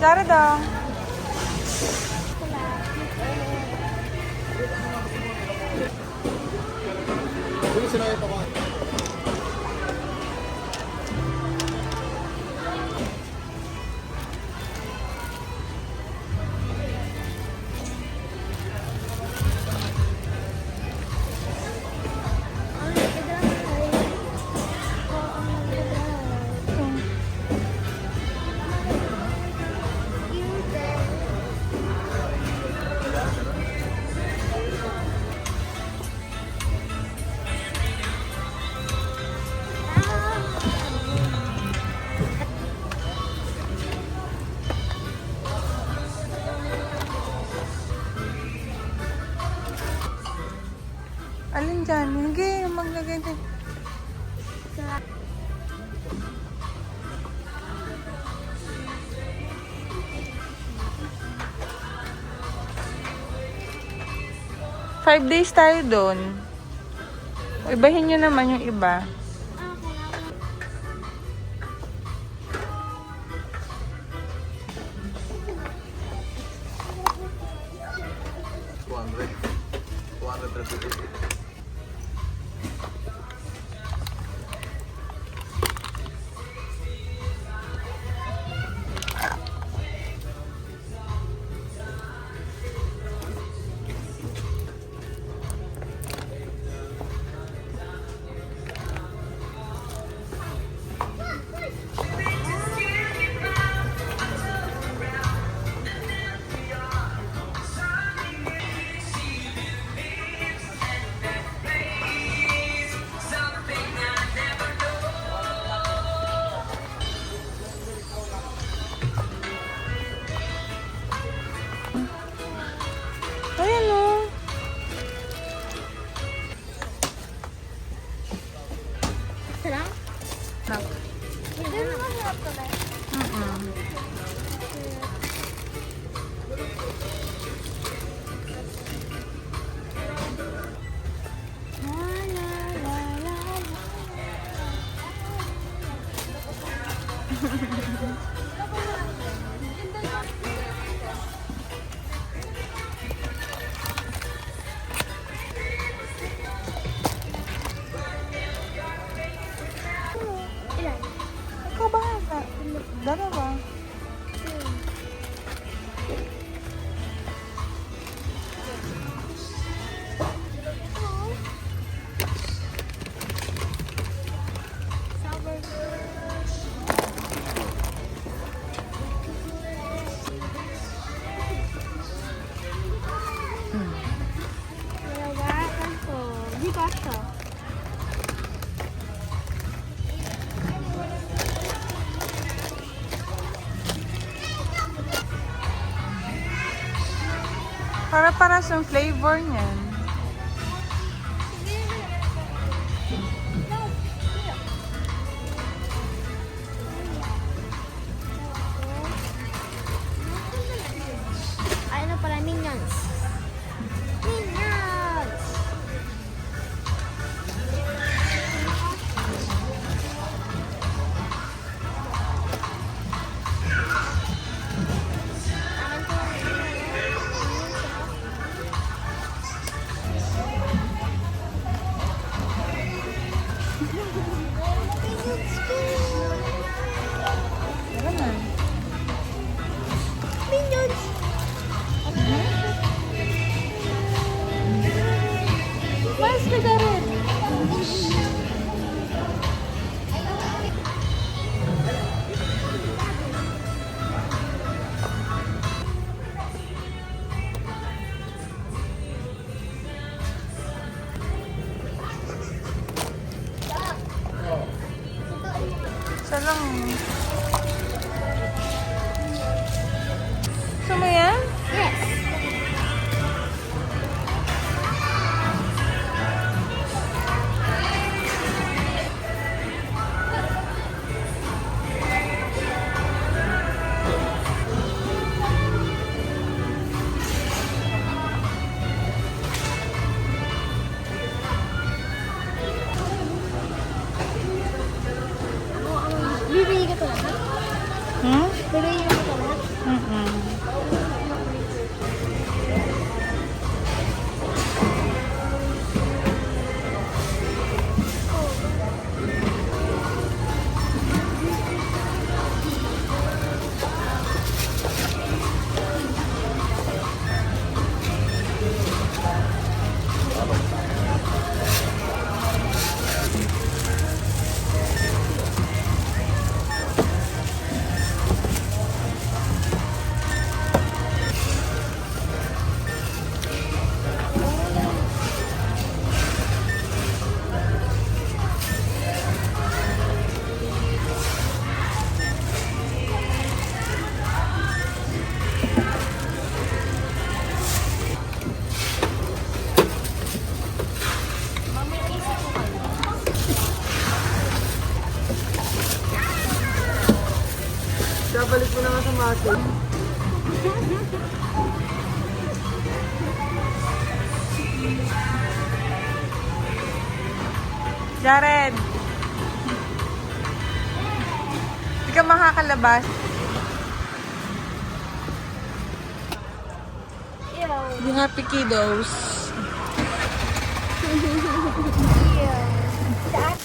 Lara dong. Dito sila ito ko. Alin dyan? Hindi, maglagay din. Five days tayo doon. Ibahin nyo naman yung iba. Ayan o. Sarap? Nak. Hindi mo masarap to ba? Ilan? Ikaw bahala. Dalawa. Dalawa, kanto. Di kasha. Para-paras yung flavor niyan. Ay, ano pala? Minions. Minions! Akin to. Tara na. Minions! Mas ka na rin. Isa lang. Gusto mo yan? Yes! Bibili ka to lang. ate. Jared! Hindi ka makakalabas. Ew. You happy kiddos. Ew. That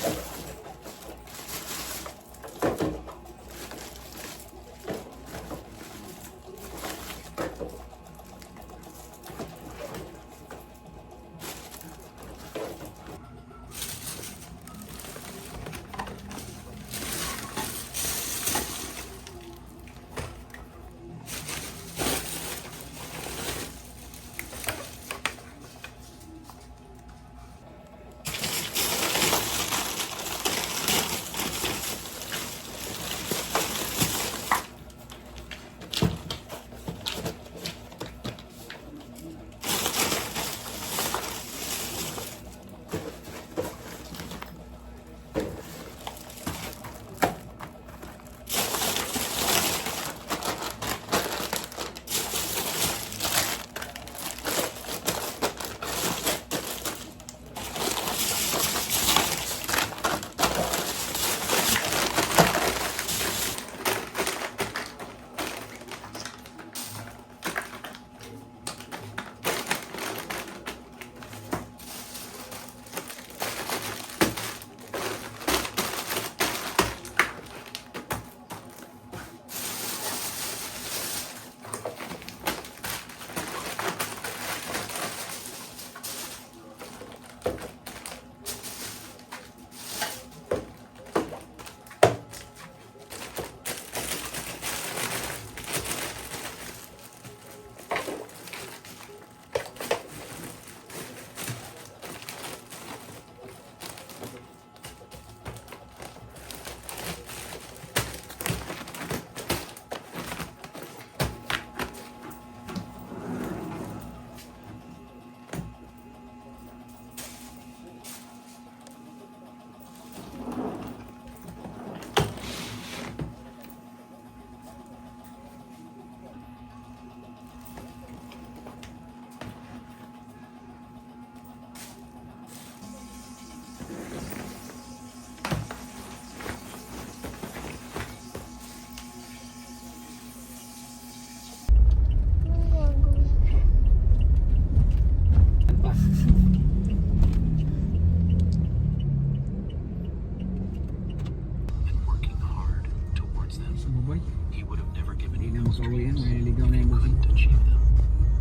and working hard towards them. Sa babay. He would have never given Hindi you na those makawi yan. dreams Maliligaw if na you yung buhay. couldn't achieve them.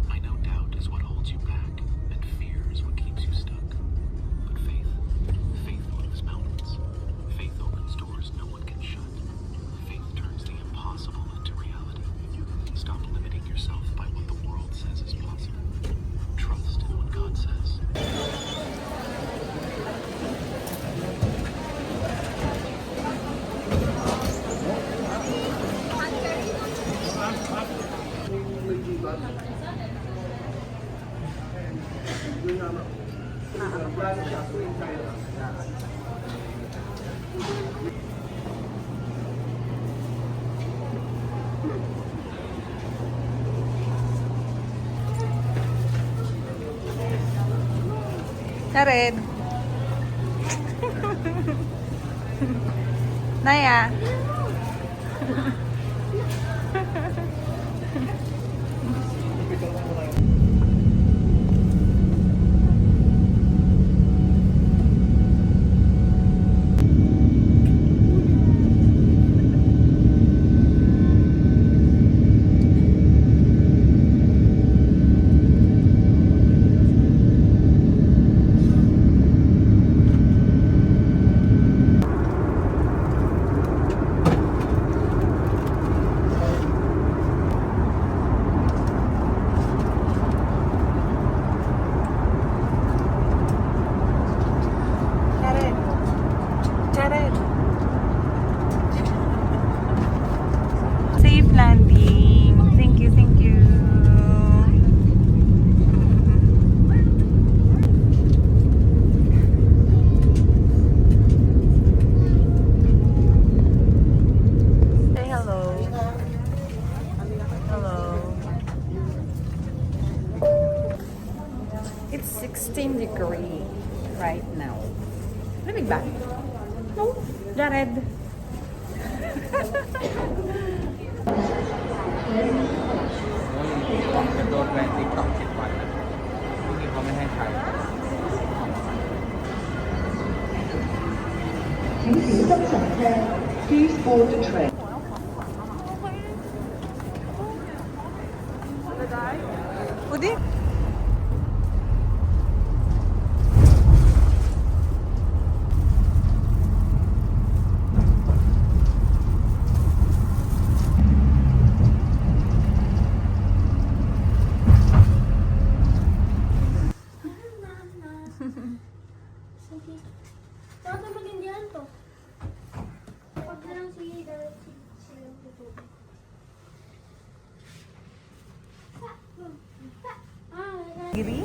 I know doubt is what holds you back, and fear is what keeps you stuck. But faith, faith moves mountains. Faith opens doors no one can shut. Faith turns the impossible into reality. Stop limiting yourself by what the world says is possible. Trust in what God says. Jared. Naya. Malamig ba? No. Jared.เป็นตัวแบรนด์ติ๊กต็อก7 วันนะพวกนี้เขาไม่ให้ใช้ 请行动上车，Please board the train. Udi? Sige. Bakit mag-indian to? Pag na lang si silang tutulog. Giri?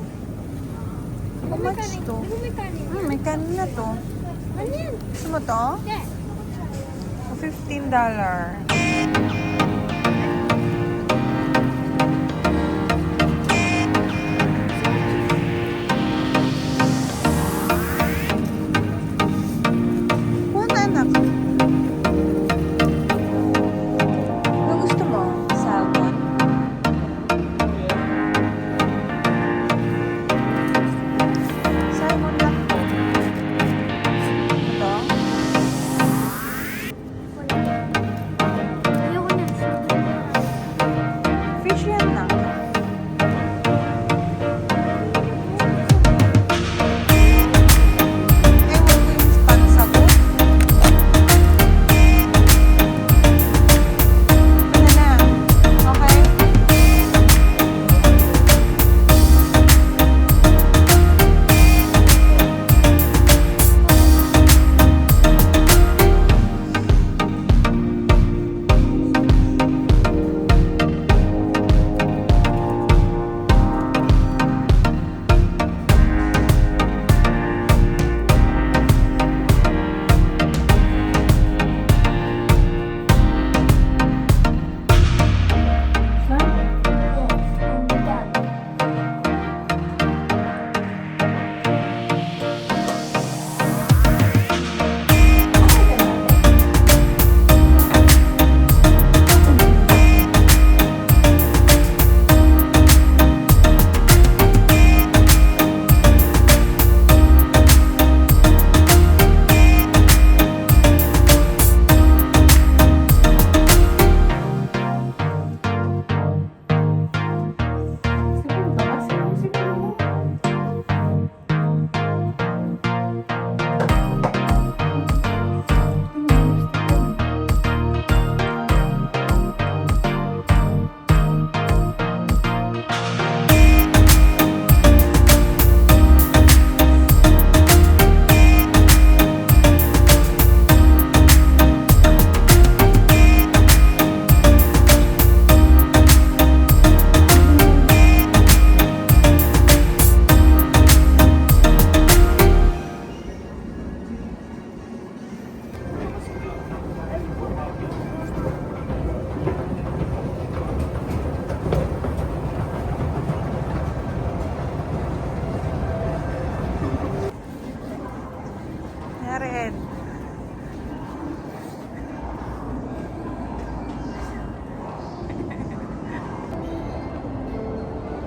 How much to? Di ba may kanin? May kanin na to. Ano yan? Gusto mo to? Yeah. $15. Kuha na, anak. Ano gusto mo? Salmon? Salmon lang po. Ito? Ayoko na. Fish yan na. Ewan ko yung pansagot. Ano na? Okay? Jared.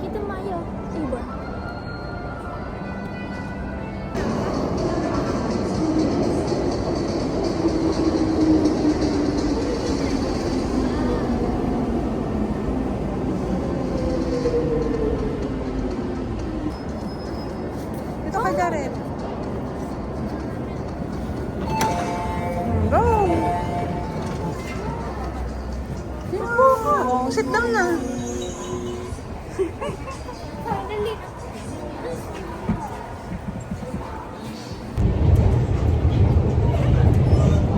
Kita mayo. Iba. Ito ka, Jared. Go! Oh, sit down na. Dali.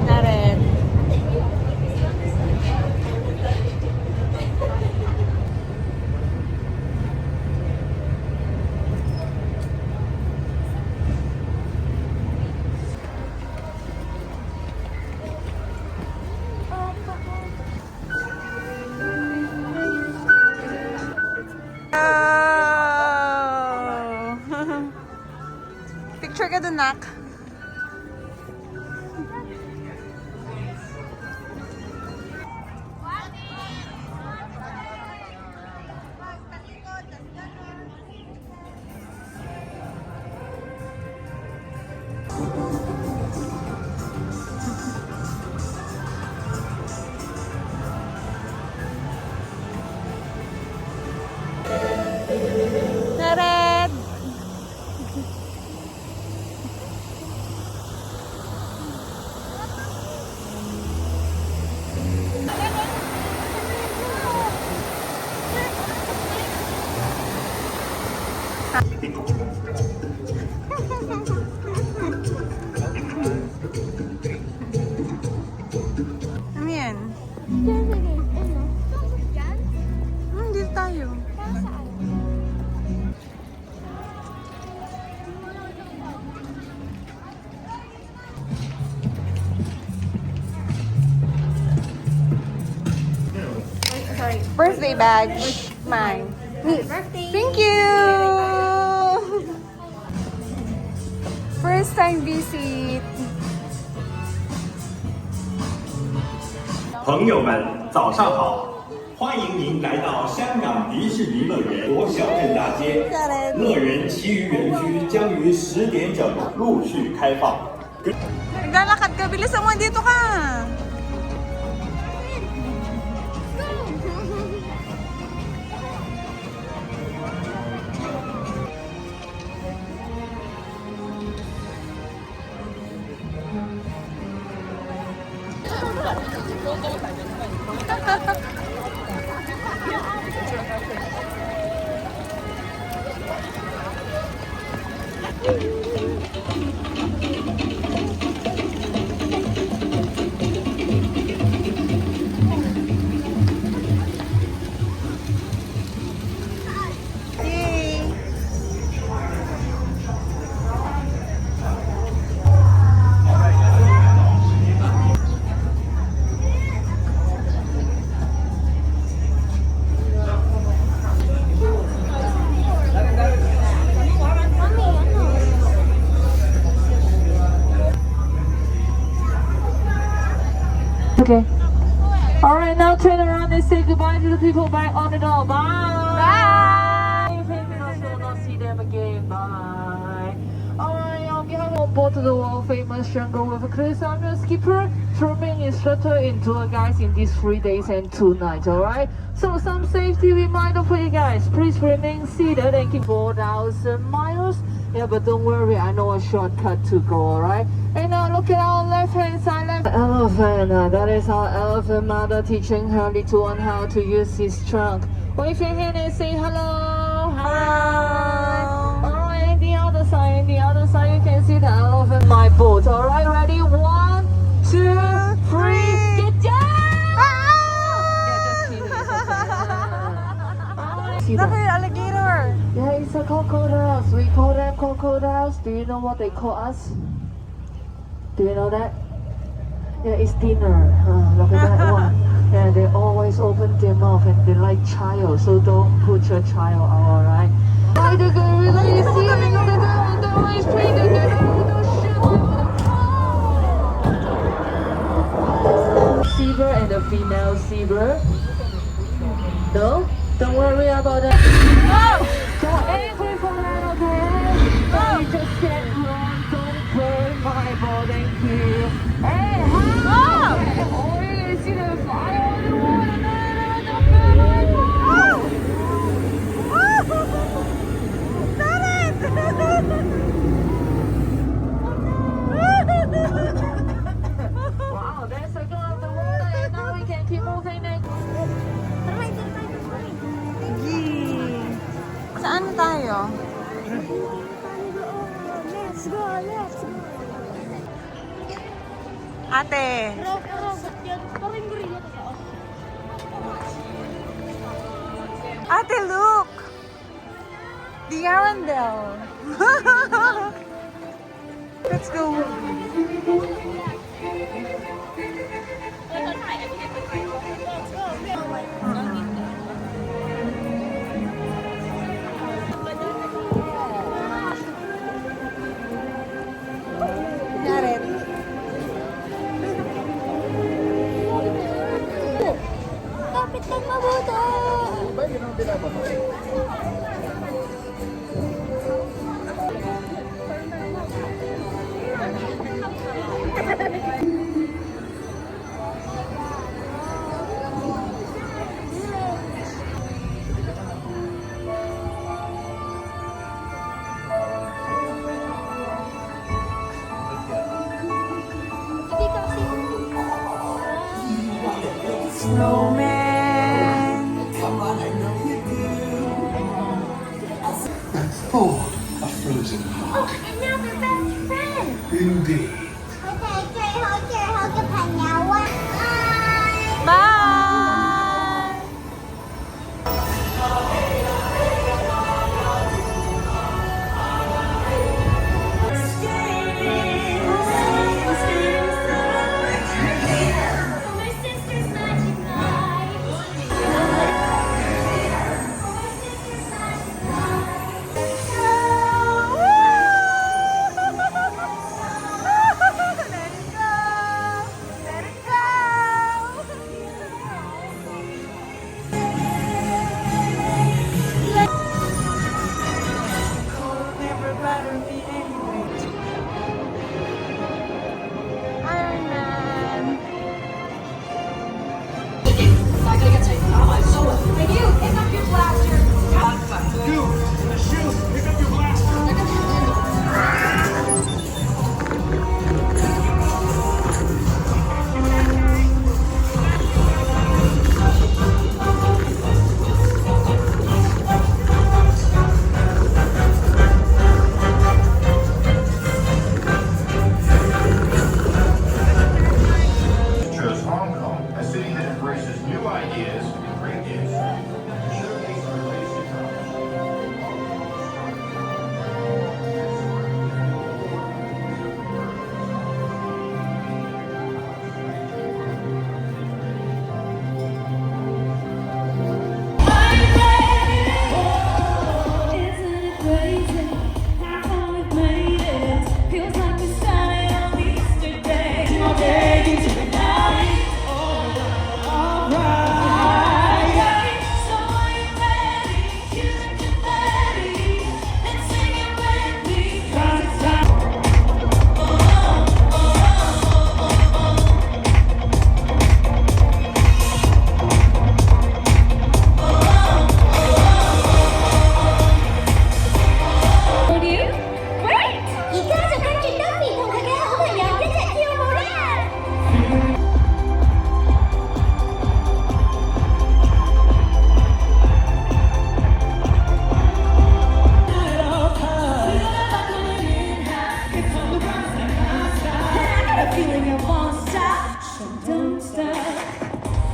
Jared. Picture ka dun, Nak. Birthday badge. Mine. Birthday. Thank you! First time visit. 朋友们，早上好！欢迎您来到香港迪士尼乐园国小镇大街。乐园其余园区将于10点整陆续开放。 Naglalakad ka. Bilisan mo. Dito ka. Yay! Okay. Alright, now turn around and say goodbye to the people back on the door. Bye! Bye! We'll not see them again. Bye! Alright, on behalf on board to the world famous Jungle with Chris, I'm your skipper, swimming instructor and tour guides in these 3 days and 2 nights, alright? So some safety reminder for you guys. Please remain seated and keep 4,000 miles. Yeah, but don't worry, I know a shortcut to go, alright? And now look at our left hand side, left elephant. That is our elephant mother teaching her little one how to use his trunk. Wave your hand and say hello. Hi. Alright, and the other side, you can see the elephant my boat. Alright, ready? 1, 2, 3. Good job! Yeah, just kidding. It's okay. See Look that? at alligator. Yeah, it's a crocodiles. We call them crocodiles. Do you know what they call us? Do you know that? Yeah, it's dinner. Look at that one. Yeah, they always open their mouth and they like child, so don't put your child out, alright? Look at the gorilla, you see it? Look at that on the right street. Look at that. Zebra and the female zebra. No? Don't worry about that. So angry for that, okay? You just get wrong, don't burn my boarding queue. Hey, hi! Oh, you see the fire on the water? No, don't burn my boat! Wow, there's a girl on the water and now we can keep moving next. Yay! Saan tayo? Let's go, let's go. Ate. Robot yan. Parang gorilla to siya. Ate, look! The Arundel. Let's go. Got it. Kapit lang mabuto. Ba, yun ang binabato. Hindi kasi. Snowman. Oh, a frozen heart. Oh, and now we're best friends. Indeed. Bye! My sister's magic knife.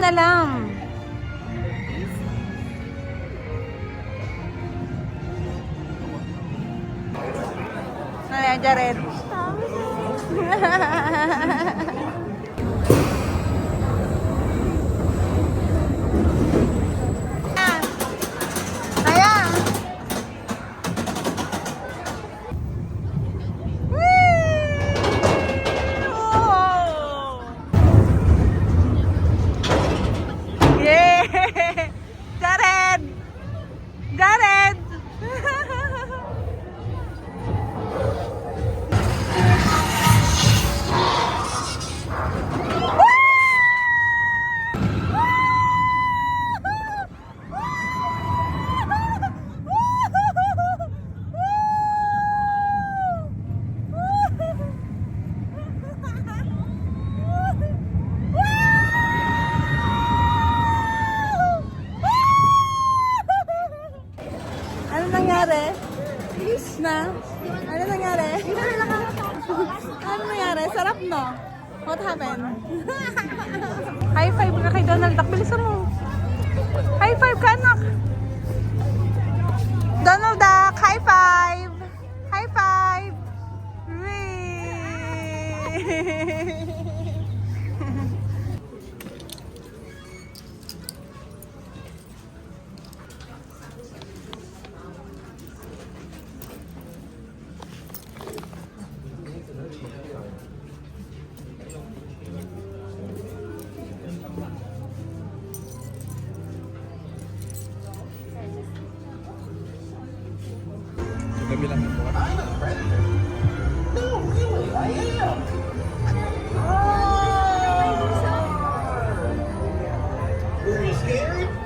Na lang. Nalaya, Jared. Naya. Yeah! Jared! Jared! Ano nangyari? Na? Ano nangyari? Ano nangyari? Sarap, no? What happened? High five ka kay Donald Duck. Bilisan mo. High five ka, anak. Donald Duck, high five. High five. Whee! Gabi lang ito.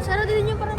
Sarado din yung parang...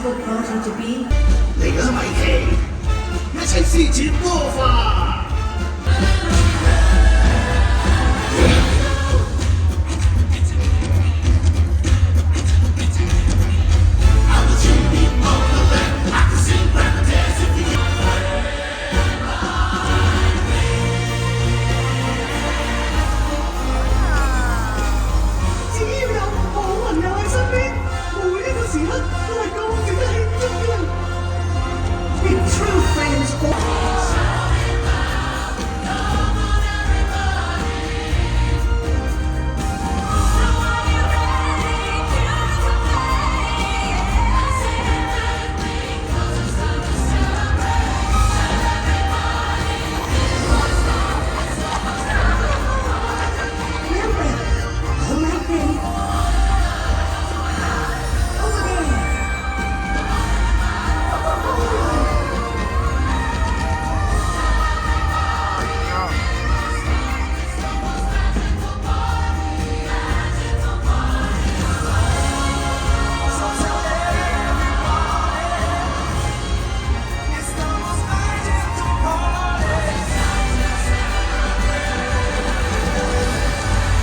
festival party to be? 你嘅米奇，一齊施展魔法。只要有好朋友喺身邊，每一個時刻都係咁值得慶祝嘅。With true friends. Remember, all my things. Over there.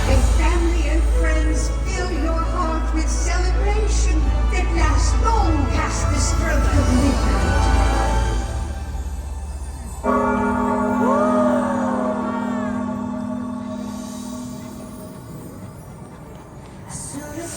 May family and friends fill your heart with celebration that lasts long past the stroke of midnight. As soon as